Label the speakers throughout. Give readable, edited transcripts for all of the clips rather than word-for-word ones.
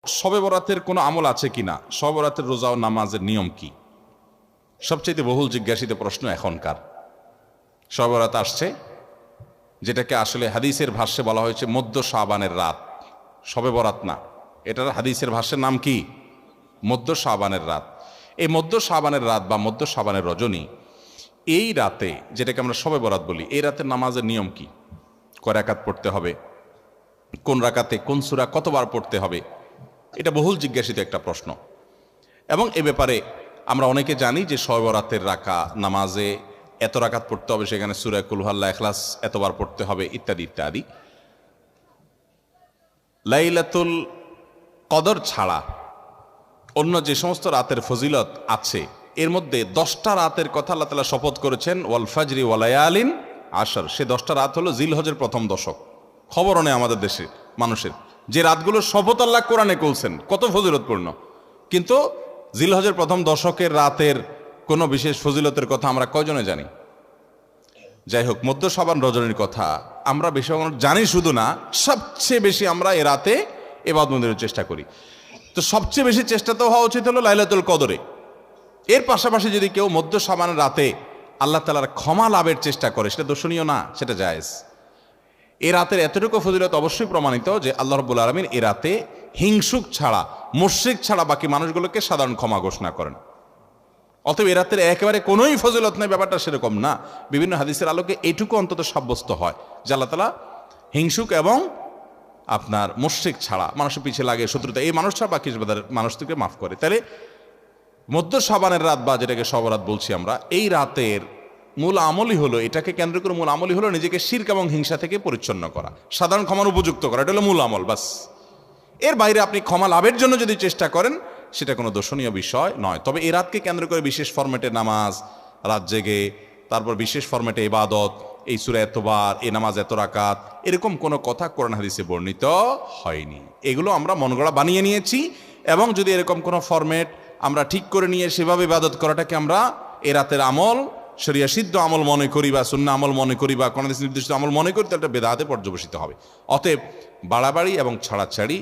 Speaker 1: শবে বরাতের কোনো আমল আছে কিনা, শবে বরাতের রোজা ও নামাজের নিয়ম কি? সবচেয়ে বহুল জিজ্ঞাসিত প্রশ্ন এখনকার। শবে বরাত আসছে, যেটাকে আসলে হাদিসের ভাষ্যে বলা হয়েছে মধ্য শাবানের রাত, শবে বরাত না, এটার হাদিসের ভাষ্যের নাম কি? মধ্য শাবানের রাত। এই মধ্য শাবানের রাত বা মধ্য শাবানের রজনী, এই রাতে যেটাকে আমরা শবে বরাত বলি, এই রাতের নামাজের নিয়ম কি? কয় রাকাত পড়তে হবে, কোন রাকাতে কোন সূরা কতবার পড়তে হবে, এটা বহুল জিজ্ঞাসিত একটা প্রশ্ন। এবং এ ব্যাপারে আমরা অনেকে জানি যে শবে বরাতের নামাজে এত রাকাত পড়তে হবে, সেখানে সূরা কুল হুয়াল্লাহ, ইখলাস এতবার পড়তে হবে, ইত্যাদি ইত্যাদি। লাইলাতুল কদর ছাড়া অন্য যে সমস্ত রাতের ফজিলত আছে, এর মধ্যে 10টা রাতের কথা আল্লাহ তাআলা শপথ করেছেন, ওয়াল ফাজরি ওয়া লায়ালিন আশর। সে 10টা রাত হলো জিলহজের প্রথম দশক। খবরও নেই আমাদের দেশে মানুষের, যে রাতগুলো শপথ আল্লাহ কোরআনে করছেন, কত ফজিলতপূর্ণ, কিন্তু জিলহজের প্রথম দশকের রাতের কোনো বিশেষ ফজিলতের কথা আমরা কয়জনে জানি? যাই হোক, মধ্য শাবান রজনীর কথা আমরা বেশি জানি শুধু না, সবচেয়ে বেশি আমরা এ রাতে ইবাদত বন্দেগীর চেষ্টা করি। তো সবচেয়ে বেশি চেষ্টা তো হওয়া উচিত হলো লাইলাতুল কদরে। এর পাশাপাশি যদি কেউ মধ্য শাবানের রাতে আল্লাহ তাআলার ক্ষমা লাভের চেষ্টা করে, সেটা দর্শনীয় না, সেটা জায়েজ। এ রাতের এতটুকু ফজিলত অবশ্যই প্রমাণিত যে আল্লাহ রাব্বুল আলামিন এ রাতে হিংসুক ছাড়া, মুশরিক ছাড়া বাকি মানুষগুলোকে সাধারণ ক্ষমা ঘোষণা করেন। অতএব এ রাতের একেবারে কোনোই ফজিলত নেই, ব্যাপারটা সেরকম না। বিভিন্ন হাদিসের আলোকে এটুকু অন্তত সাব্যস্ত হয় যে আল্লাহ তাআলা হিংসুক এবং আপনার মুশরিক ছাড়া, মানুষের পিছিয়ে লাগে শত্রুতা, এই মানুষ ছাড়া বাকি মানুষকে মাফ করে। তাহলে মধ্য শাবানের রাত বা যেটাকে শবে বরাত বলছি আমরা, এই রাতের মূল আমলই হলো, এটাকে কেন্দ্র করে মূল আমলই হলো নিজেকে শিরক এবং হিংসা থেকে পরিচ্ছন্ন করা, সাধারণ ক্ষমার উপযুক্ত করা। এটা হলো মূল আমল, বাস। এর বাইরে আপনি ক্ষমা লাভের জন্য যদি চেষ্টা করেন, সেটা কোনো দর্শনীয় বিষয় নয়। তবে এই রাতকে কেন্দ্র করে বিশেষ ফরম্যাটে নামাজ, রাত জেগে, তারপর বিশেষ ফরম্যাটে ইবাদত, এই সূরা এতবার, এই নামাজ এত রাকাত, এরকম কোনো কথা কোরআন হাদিসে বর্ণিত হয়নি। এগুলো আমরা মন গড়া বানিয়ে নিয়েছি। এবং যদি এরকম কোনো ফরম্যাট আমরা ঠিক করে নিয়ে সেভাবে ইবাদত করাটাকে আমরা এ রাতের আমল, শরিয়া সিদ্ধ আমল মনে করি বা সুন্নাহ আমল মনে করি বা কোন নির্দিষ্ট আমল মনে করি, তাহলে এটা বেদাতে পর্যবসিত হবে। অতএব বাড়াবাড়ি এবং ছাড়াছাড়ি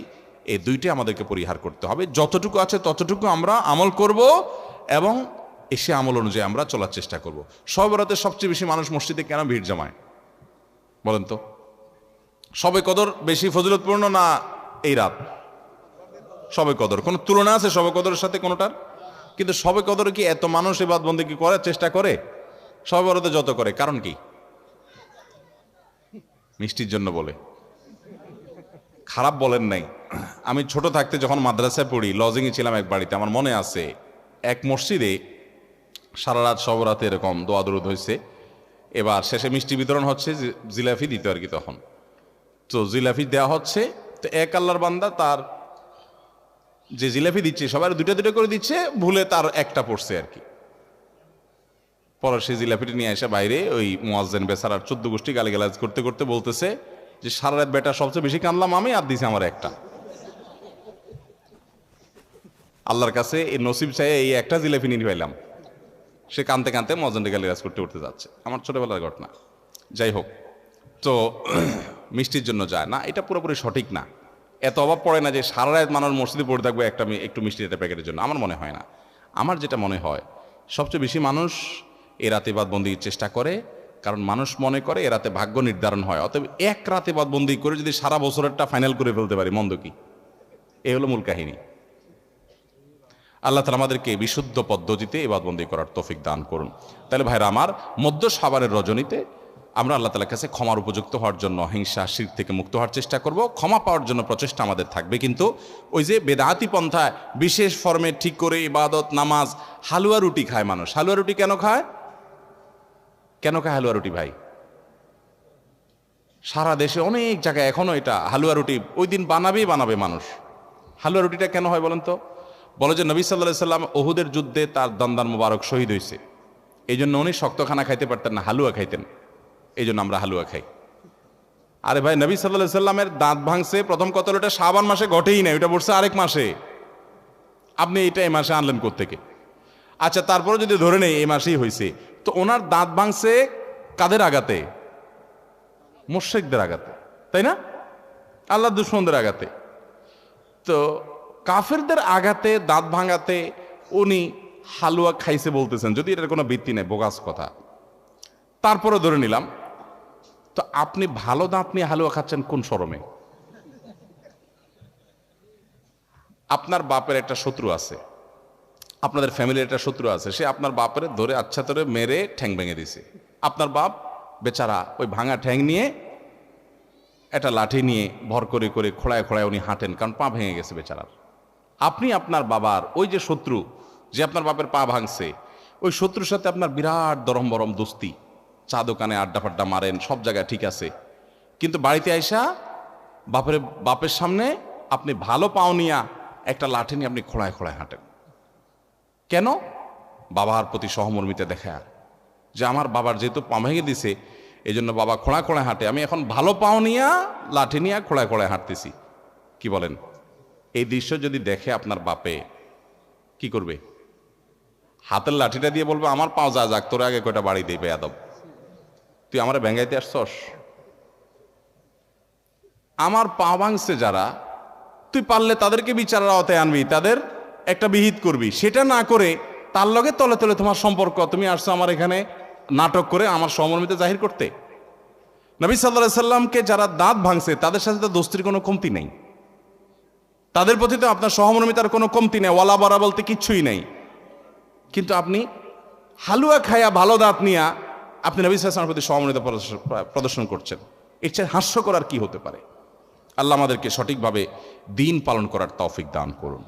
Speaker 1: এই দুইটাই আমাদেরকে পরিহার করতে হবে। যতটুকু আছে ততটুকু আমরা আমল করব এবং এসে আমল অনুযায়ী আমরা চলার চেষ্টা করব। শবে বরাতে সবচেয়ে বেশি মানুষ মসজিদে কেন ভিড় জমায় বলেন তো? শবে কদর বেশি ফজিলতপূর্ণ না এই রাত? শবে কদর কোনো তুলনা আছে শবে কদরের সাথে কোনোটার? কিন্তু শবে কদরে কি এত মানুষ ইবাদত বন্দেগী করার চেষ্টা করে শবে বরাতে যত করে? কারণ কি? মিষ্টির জন্য বলে, খারাপ বলেন নাই। আমি ছোট থাকতে যখন মাদ্রাসায় পড়ি, লজিংয়ে ছিলাম এক বাড়িতে, আমার মনে আছে এক মসজিদে সারা রাত শবে বরাতে এরকম দোয়া দরুদ হয়েছে। এবার শেষে মিষ্টি বিতরণ হচ্ছে, জিলাপি দিত আর কি তখন। তো জিলাপি দেওয়া হচ্ছে, তো এক আল্লাহর বান্দা তার যে জিলাপি দিচ্ছে সবাই দুইটা দুইটা করে দিচ্ছে, ভুলে তার একটা পড়ছে আর কি। পরে সেই জিলাপিটা নিয়ে এসে বাইরে ওই মুয়াজ্জিন বেচারার 14 গোষ্ঠী গালিগালাজ করতে করতে বলতেছে যে সারা রাত বেটা সবচেয়ে বেশি কানলাম আমি, আর দিছে আমার একটা। আল্লাহর কাছে এই নসিব চাই এই একটা জিলাপি নিয়ে পাইলাম। সে কানতে কানতে মুয়াজ্জিনকে গালিগালাজ করতে করতে যাচ্ছে। আমার ছোটবেলার ঘটনা। যাই হোক, তো মিষ্টির জন্য যায় না, এটা পুরোপুরি সঠিক না। এত অভাব পড়ে না যে সারা রাত মানুষ মসজিদে পড়ে থাকবে একটু মিষ্টির একটা প্যাকেটের জন্য, আমার মনে হয় না। আমার যেটা মনে হয়, সবচেয়ে বেশি মানুষ এ রাতে ইবাদতবন্দির চেষ্টা করে, কারণ মানুষ মনে করে এ রাতে ভাগ্য নির্ধারণ হয়। অতএব এক রাতে ইবাদতবন্দি করে যদি সারা বছরেরটা ফাইনাল করে ফেলতে পারি, মন্দ কি? এই হলো মূল কাহিনী। আল্লাহ তাআলা আমাদেরকে বিশুদ্ধ পদ্ধতিতে ইবাদতবন্দি করার তৌফিক দান করুন। তাহলে ভাইরা আমার, মধ্য শাবানের রজনীতে আমরা আল্লাহ তাআলার কাছে ক্ষমার উপযুক্ত হওয়ার জন্য, হিংসা শিরক থেকে মুক্ত হওয়ার চেষ্টা করব। ক্ষমা পাওয়ার জন্য প্রচেষ্টা আমাদের থাকবে, কিন্তু ওই যে বেদাতি পন্থায় বিশেষ ফর্মে ঠিক করে ইবাদত, নামাজ, হালুয়া রুটি খায় মানুষ। হালুয়া রুটি কেন খায়? কেন খায় হালুয়া রুটি ভাই? সারা দেশে অনেক জায়গায় এখনো এটা হালুয়া রুটি ওই দিন বানাবে মানুষ। হালুয়া রুটিটা কেন হয় বলেন তো? বলে যে নবী সাল্লাল্লাহু আলাইহি সাল্লাম উহুদের যুদ্ধে তার দন্দান মোবারক শহীদ হয়েছে, এই জন্য উনি শক্ত খানা খাইতে পারতেন না, হালুয়া খাইতেন, এই জন্য আমরা হালুয়া খাই। আরে ভাই, নবী সাল্লাল্লাহু আলাইহি সাল্লামের দাঁত ভাঙছে প্রথম কতল, ওটা শাবান মাসে ঘটেই না, ওটা পড়ছে আরেক মাসে। আপনি এটা এই মাসে আনলেন কোত্থেকে? আচ্ছা, তারপরে যদি ধরে নেই এই মাসেই হয়েছে, তো ওনার দাঁত ভাঙছে কাদের আঘাতে? মুশরিকদের আঘাতে, তাই না? আল্লাহর দুশমনদের আঘাতে। তো কাফেরদের আঘাতে, দাঁত ভাঙাতে উনি হালুয়া খাইছে বলতেছেন, যদি এটার কোনো ভিত্তি নেই, বোগাস কথা। তারপরে ধরে নিলাম, তো আপনি ভালো দাঁত নিয়ে হালুয়া খাচ্ছেন কোন শরমে? আপনার বাপের একটা শত্রু আছে, আপনাদের ফ্যামিলির একটা শত্রু আছে, সে আপনার বাপের ধরে আচ্ছা ধরে মেরে ঠ্যাং ভেঙে দিছে। আপনার বাপ বেচারা ওই ভাঙা ঠ্যাং নিয়ে একটা লাঠি নিয়ে ভর করে করে খোঁড়ায় খোঁড়ায় উনি হাঁটেন, কারণ পা ভেঙে গেছে বেচারার। আপনি আপনার বাবার ওই যে শত্রু, যে আপনার বাপের পা ভাঙছে, ওই শত্রুর সাথে আপনার বিরাট দরম বরম দোস্তি, চা দোকানে আড্ডা ফাড্ডা মারেন, সব জায়গায় ঠিক আছে, কিন্তু বাড়িতে আইসা বাপের সামনে আপনি ভালো পাও নিয়া একটা লাঠি নিয়ে আপনি খোঁড়ায় খোঁড়ায় হাঁটেন। কেন? বাবার প্রতি সহমর্মিতা দেখা, যে আমার বাবার যেহেতু পা ভেঙে দিছে, এই জন্য বাবা খোঁড়া খোঁড়ায় হাঁটে, আমি এখন ভালো পাও নিয়া লাঠি নিয়ে খোঁড়ায় খোঁড়ায় হাঁটতেছি। কি বলেন? এই দৃশ্য যদি দেখে আপনার বাপে কি করবে? হাতের লাঠিটা দিয়ে বলবে, আমার পাও যা যাক, তোর আগে কয়টা বাড়ি দেবে আদব, তুই আমার ভেঙ্গাইতে আসছস? আমার পা ভাঙছে যারা, তুই পারলে তাদেরকে বিচারের আওতায় আনবি, তাদের একটা বিহিত করবি। সেটা না করে তার লগে তলে তলে তোমার সম্পর্ক, তুমি আসছো আমার এখানে নাটক করে আমার সহমর্মিতা জাহির করতে। নবী সাল্লাল্লাহু আলাইহি সাল্লামকে যারা দাঁত ভাঙছে তাদের সাথে তো দোস্তির কোনো কমতি নেই, তাদের প্রতি তো আপনার সহমর্মিতার কোনো কমতি নেই, ওয়ালা বারা বলতে কিচ্ছুই নেই। কিন্তু আপনি হালুয়া খায়া ভালো দাঁত নিয়া আপনি নবী সাল্লাল্লাহু আলাইহি সাল্লামের প্রতি সহমর্মিতা প্রদর্শন করছেন, এর চেয়ে হাস্যকর আর কি হতে পারে? আল্লাহ আমাদেরকে সঠিকভাবে দিন পালন করার তৌফিক দান করুন।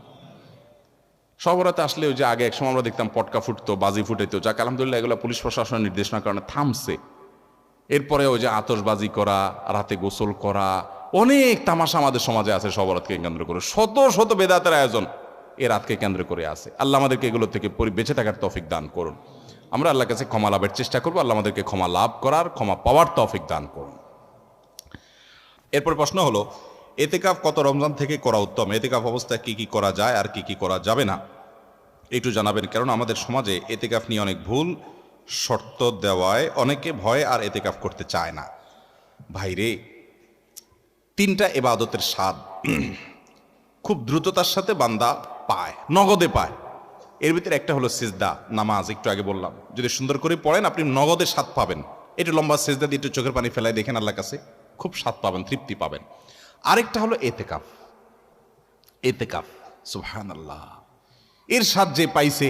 Speaker 1: শহরাতে আসলে ওই যে আগে একসময় আমরা দেখতাম পটকা ফুটতো, বাজি ফুটাইতো, যাক আলহামদুলিল্লাহ এগুলো পুলিশ প্রশাসনের নির্দেশনার কারণে থামছে। এরপরে ওই যে আতশবাজি করা, রাতে গোসল করা, অনেক তামাশা আমাদের সমাজে আছে শহরাতকে কেন্দ্র করে, শত শত বেদাতের আয়োজন এ রাতকে কেন্দ্র করে আছে। আল্লাহ আমাদেরকে এগুলো থেকে বেঁচে থাকার তৌফিক দান করুন। আমরা আল্লাহর কাছে ক্ষমা লাভের চেষ্টা করবো, আল্লাহ আমাদেরকে ক্ষমা লাভ করার, ক্ষমা পাওয়ার তৌফিক দান করুন। এরপর প্রশ্ন হলো, এতেকাফ কত রমজান থেকে করা উত্তম? এতেকাফ অবস্থায় কি কি করা যায় আর কি কি করা যাবে না একটু জানাবেন, কারণ আমাদের সমাজে এতেকাফ নিয়ে অনেক ভুল শর্ত দেওয়ায় অনেকে ভয়ে আর এতেকাফ করতে চায় না। ভাইরে, তিনটা ইবাদতের স্বাদ খুব দ্রুততার সাথে বান্দা পায়, নগদে পায়। এর ভিতরে একটা হলো সিজদা, নামাজ। একটু আগে বললাম, যদি সুন্দর করে পড়েন আপনি নগদে স্বাদ পাবেন। একটু লম্বা সিজদা দিয়ে একটু চোখের পানি ফেলায় দেখেন, আল্লাহর কাছে খুব স্বাদ পাবেন, তৃপ্তি পাবেন। আরেকটা হলো এতেকাফ। এতেকাফ, সুবহানাল্লাহ, এর স্বাদ যে পাইছে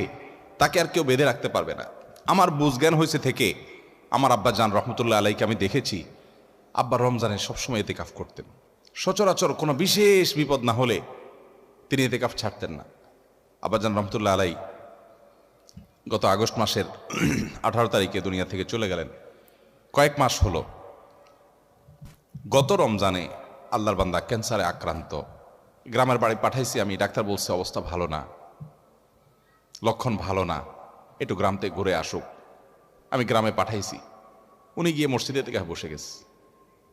Speaker 1: তাকে আর কেউ বেঁধে রাখতে পারবে না। আমার বুঝজ্ঞান হয়েছে থেকে আমার আব্বা জান রহমতুল্লাহ আলাইকে আমি দেখেছি, আব্বা রমজানে সবসময় এতেকাফ করতেন। সচরাচর কোনো বিশেষ বিপদ না হলে তিনি এতেকাফ ছাড়তেন না। আব্বা জান রহমতুল্লাহ আলাই গত আগস্ট মাসের 18 তারিখে দুনিয়া থেকে চলে গেলেন। কয়েক মাস হলো। গত রমজানে আল্লাহর বান্দা ক্যান্সারে আক্রান্ত, গ্রামের বাড়ি পাঠাইছি আমি, ডাক্তার বলছে অবস্থা ভালো না, লক্ষণ ভালো না, একটু গ্রাম থেকে ঘুরে আসুক। আমি গ্রামে পাঠাইছি, উনি গিয়ে মসজিদে এতেকাফ বসে গেছে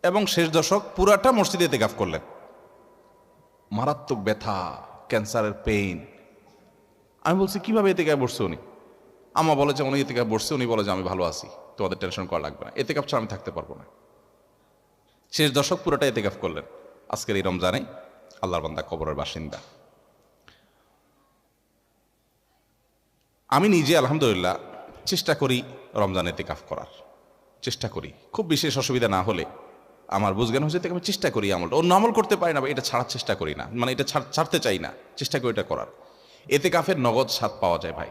Speaker 1: এবং শেষ দশক পুরাটা মসজিদে এতেকাফ করলেন। মারাত্মক ব্যথা, ক্যান্সারের পেইন। আমি বলছি কিভাবে এতেকাফ বসছে উনি? আমা বলে যে উনি এতেকাফ বসছে, উনি বলে যে আমি ভালো আছি, তোমাদের টেনশন করা লাগবে না, এতেকাফ ছাড়া আমি থাকতে পারবো না। শেষ দশক পুরোটা এতেকাফ করলেন। আজকের এই রমজানে আল্লাহর বান্দা কবরের বাসিন্দা। আমি নিজে আলহামদুলিল্লাহ চেষ্টা করি রমজান এতেকাফ করার, চেষ্টা করি। খুব বিশেষ অসুবিধা না হলে আমার বুঝজ্ঞান হয়েছে থেকে আমি চেষ্টা করি আমলটা, অন্য আমল করতে পারি না, এটা ছাড়ার চেষ্টা করি না, মানে এটা ছাড়তে চাই না, চেষ্টা করি এটা করার। এতেকাফের নগদ স্বাদ পাওয়া যায় ভাই,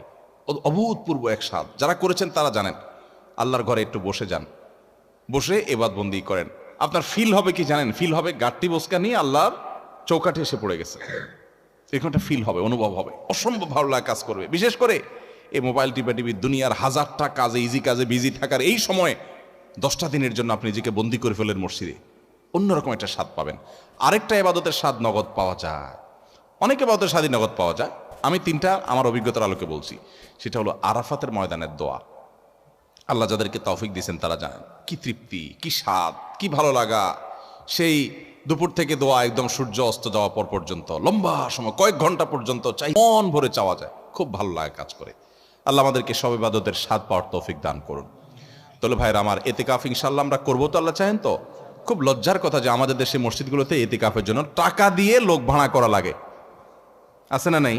Speaker 1: অভূতপূর্ব এক স্বাদ। যারা করেছেন তারা জানেন। আল্লাহর ঘরে একটু বসে যান, বসে এবাদবন্দি করেন, আপনার ফিল হবে কি জানেন? ফিল হবে গাট্টি বসকা নিয়ে আল্লাহর চৌকাঠে এসে পড়ে গেছে, এরকম একটা ফিল হবে, অনুভব হবে, অসম্ভব ভালো লাগা কাজ করবে। বিশেষ করে এই মোবাইল টিপি দুনিয়ার হাজারটা কাজে, ইজি কাজে বিজি থাকার এই সময়ে 10টা দিনের জন্য আপনি নিজেকে বন্দি করে ফেলেন মসজিদে, অন্যরকম একটা স্বাদ পাবেন। আরেকটা ইবাদতের স্বাদ নগদ পাওয়া যায়, অনেক ইবাদতের স্বাদই নগদ পাওয়া যায়। আমি তিনটা আমার অভিজ্ঞতার আলোকে বলছি। সেটা হলো আরাফাতের ময়দানের দোয়া। আল্লাহ যাদেরকে তৌফিক দিয়েছেন তারা জানেন কি তৃপ্তি, কি স্বাদ, কি ভালো লাগা। সেই দুপুর থেকে দোয়া একদম সূর্য অস্ত যাওয়া পর পর্যন্ত লম্বা সময়, কয়েক ঘন্টা পর্যন্ত চাই, মন ভরে চাওয়া যায়, খুব ভালো লাগা কাজ করে। আল্লাহ আমাদেরকে সব ইবাদতের স্বাদ পাওয়ার তৌফিক দান করুন। তাহলে ভাইরা আমার, এতেকাফ ইনশাআল্লাহ আমরা করবো তো? আল্লাহ চাহেন তো? খুব লজ্জার কথা যে আমাদের দেশে মসজিদগুলোতে এতেকাফের জন্য টাকা দিয়ে লোক ভাড়া করা লাগে। আছে না নাই?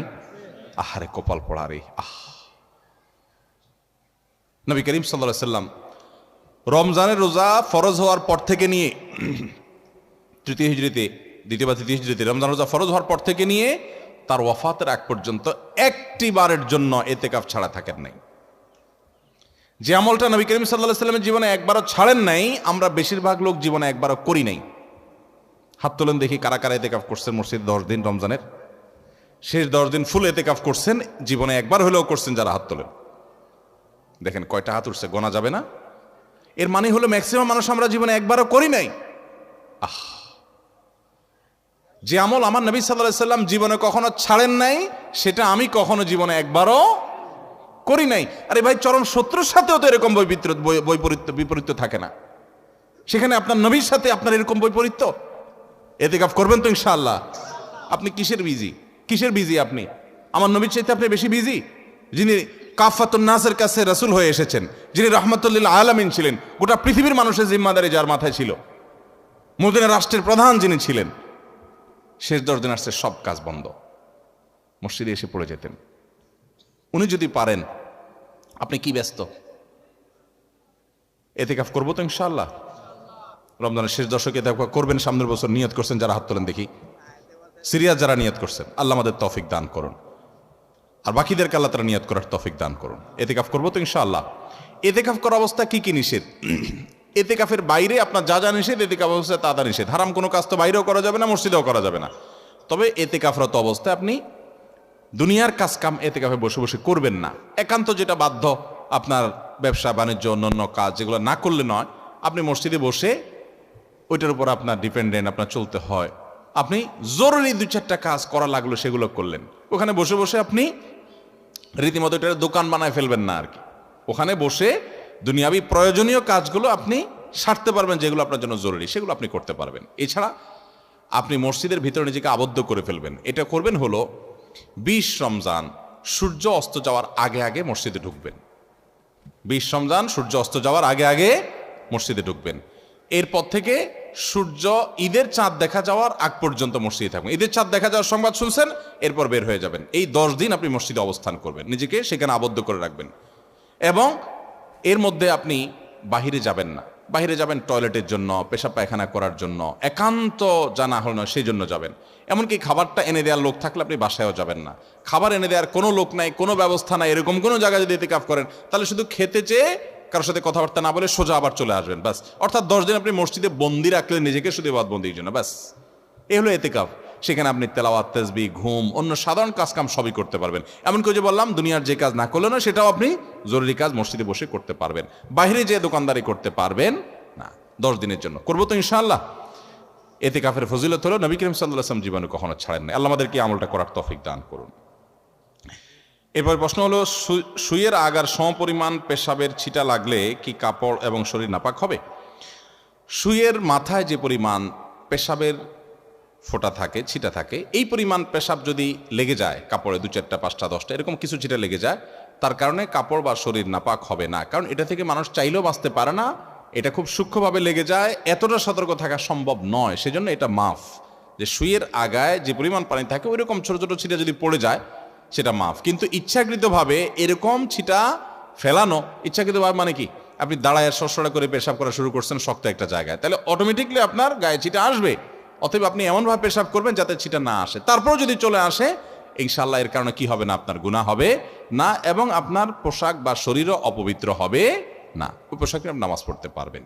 Speaker 1: আহারে কপাল পড়া রে। নবী করিম সাল্লাল্লাহু আলাইহি সাল্লাম রমজানের রোজা ফরজ হওয়ার পর থেকে নিয়ে তৃতীয় হিজরিতে, দ্বিতীয় বা তৃতীয় হিজরিতে রমজান রোজা ফরজ হওয়ার পর থেকে নিয়ে তার ওয়াফাতের আগ পর্যন্ত একটি বারের জন্য এতেকাফ ছাড়া থাকেন নাই। যে আমলটা নবী করিম সাল্লাল্লাহু আলাইহি সাল্লামের জীবনে একবারও ছাড়েন নাই, আমরা বেশিরভাগ লোক জীবনে একবারও করি নাই। হাত তোলেন দেখি কারা কারা এতেকাফ করছেন মসজিদ 10 দিন রমজানের শেষ 10 দিন ফুল এতেকাফ করছেন, জীবনে একবার হলেও করছেন যারা হাত তোলেন। দেখেন কয়টা হাত উঠছে, গোনা যাবে না। এর মানে হলো ম্যাক্সিমাম মানুষ আমরা জীবনে একবারও করি নাই। যে আমল আমার নবী সাল্লাল্লাহু আলাইহি সাল্লাম জীবনে কখনো ছাড়েন নাই, সেটা আমি কখনো জীবনে একবারও করি নাই। আরে ভাই, চরম শত্রুর সাথেও তো এরকম বিপরীত থাকে না, সেখানে আপনার নবীর সাথে আপনার এরকম বৈপরীত্য। এতেকাফ করবেন তো ইনশাআল্লাহ? আপনি কিসের বিজি? আপনি আমার নবীর চাইতে আপনি বেশি বিজি, যিনি কাফাতুন নাসের কাছে রাসূল হয়ে এসেছেন, যিনি রাহমাতুল লিল আলামিন ছিলেন, গোটা পৃথিবীর মানুষের জিম্মাদারি যার মাথায় ছিল, মদিনা রাষ্ট্রের প্রধান যিনি ছিলেন, শেষ 10 দিন আসছে সব কাজ বন্ধ, মসজিদে এসে পড়ে যেতেন। উনি যদি পারেন, আপনি কি ব্যস্ত? এতেকাফ করবো তো ইনশাআল্লাহ। রমজানের শেষ দশকে এতেকাফ করবেন, সামনের বছর নিয়ত করছেন যারা হাত তোলেন দেখি, সিরিয়াস যারা নিয়ত করছেন, আল্লাহ আমাদের তৌফিক দান করুন, আর বাকিদেরকে আল্লাহ তাআলা নিয়ত করার তৌফিক দান করুন। এতেকাফ করবো তো ইনশাআল্লাহ। এতেকাফ করা অবস্থা কি কি নিষেধ? এতেকাফের বাইরে আপনার যা যা নিষেধ, এতেকাফ অবস্থায় তা নিষেধ। হারাম কোনো কাজ তো বাইরেও করা যাবে না, মসজিদেও করা যাবে না। তবে এতেকাফরত অবস্থায় আপনি দুনিয়ার কাজ কাম এতেকাফে বসে বসে করবেন না। একান্ত যেটা বাধ্য, আপনার ব্যবসা বাণিজ্য অন্যান্য কাজ যেগুলো না করলে নয়, আপনি মসজিদে বসে ওইটার উপর আপনার ডিপেন্ডেন্ট, আপনার চলতে হয়, আপনি জরুরি 2-4টা কাজ করা লাগলো সেগুলো করলেন। ওখানে বসে বসে আপনি রীতিমতো এটা দোকান বানায় ফেলবেন না আর কি। ওখানে বসে দুনিয়াবি প্রয়োজনীয় কাজগুলো আপনি সারতে পারবেন, যেগুলো আপনার জন্য জরুরি সেগুলো আপনি করতে পারবেন। এছাড়া আপনি মসজিদের ভিতরে নিজেকে আবদ্ধ করে ফেলবেন। এটা করবেন হলো 20 রমজান সূর্য অস্ত যাওয়ার আগে আগে মসজিদে ঢুকবেন। 20 রমজান সূর্য অস্ত যাওয়ার আগে আগে মসজিদে ঢুকবেন। এরপর থেকে সূর্য ঈদের চাঁদ দেখা যাওয়ার আগ পর্যন্ত মসজিদে থাকবেন। ঈদের চাঁদ দেখা যাওয়ার সংবাদ শুনছেন, এরপর বের হয়ে যাবেন। এই 10 দিন আপনি মসজিদে অবস্থান করবেন, নিজেকে সেখানে আবদ্ধ করে রাখবেন। এবং এর মধ্যে আপনি বাহিরে যাবেন না। বাহিরে যাবেন টয়লেটের জন্য, পেশাব পায়খানা করার জন্য, একান্ত জানা হল না সেই জন্য যাবেন। এমনকি খাবারটা এনে দেওয়ার লোক থাকলে আপনি বাসায়ও যাবেন না। খাবার এনে দেওয়ার কোনো লোক নাই, কোনো ব্যবস্থা নাই, এরকম কোনো জায়গায় যদি ইতিকাফ করেন, তাহলে শুধু খেতে চেয়ে কারোর সাথে কথাবার্তা না বলে সোজা আবার চলে আসবেন, ব্যাস। অর্থাৎ 10 দিন আপনি মসজিদে বন্দি রাখলেন নিজেকে, শুধু ইবাদতবন্দির জন্য, ব্যাস। এই হলো ইতিকাফ। সেখানে আপনি তেলাওয়াত, তাসবিহ, ঘুম, অন্য সাধারণ কাজকাম সবই করতে পারবেন। এমনকি যে বললাম, দুনিয়ার যে কাজ না করলে না, সেটাও আপনি জরুরি কাজ মসজিদে বসে করতে পারবেন। বাইরে যে দোকানদারি করতে পারবেন না 10 দিনের জন্য। করবো তো ইনশাআল্লাহ। ইতিকাফের ফজিলত হলো নবী করিম সাল্লাল্লাহু আলাইহি ওয়াসাল্লাম জীবনে কখনো ছাড়েন না। আল্লাহ আমাদেরকে আমলটা করার তৌফিক দান করুন। এরপর প্রশ্ন হলো, সুইয়ের আগার সমপরিমাণ পেশাবের ছিটা লাগলে কি কাপড় এবং শরীর নাপাক হবে? সুইয়ের মাথায় যে পরিমাণ পেশাবের ফোঁটা থাকে, ছিটা থাকে, এই পরিমাণ পেশাব যদি লেগে যায় কাপড়ে, 2-4টা 5টা 10টা এরকম কিছু ছিটা লেগে যায়, তার কারণে কাপড় বা শরীর নাপাক হবে না। কারণ এটা থেকে মানুষ চাইলেও বাঁচতে পারে না, এটা খুব সূক্ষ্মভাবে লেগে যায়, এতটা সতর্ক থাকা সম্ভব নয়। সেজন্য এটা মাফ। যে সুইয়ের আগায় যে পরিমাণ পানি থাকে, ওই রকম ছোট ছোট ছিটা যদি পড়ে যায় সেটা মাফ। কিন্তু ইচ্ছাকৃতভাবে এরকম ছিটা ফেলানো, ইচ্ছাকৃতভাবে মানে কি, আপনি দাঁড়ায় সরসরা করে পেশাব করা শুরু করছেন শক্ত একটা জায়গায়, তাহলে অটোমেটিকলি আপনার গায়ে ছিটা আসবে। অতএব আপনি এমনভাবে পেশাব করবেন যাতে ছিটা না আসে। তারপরেও যদি চলে আসে, ইনশাআল্লাহ এর কারণে কি হবে না, আপনার গুনাহ হবে না, এবং আপনার পোশাক বা শরীরও অপবিত্র হবে না। ওই পোশাকে আপনি নামাজ পড়তে পারবেন।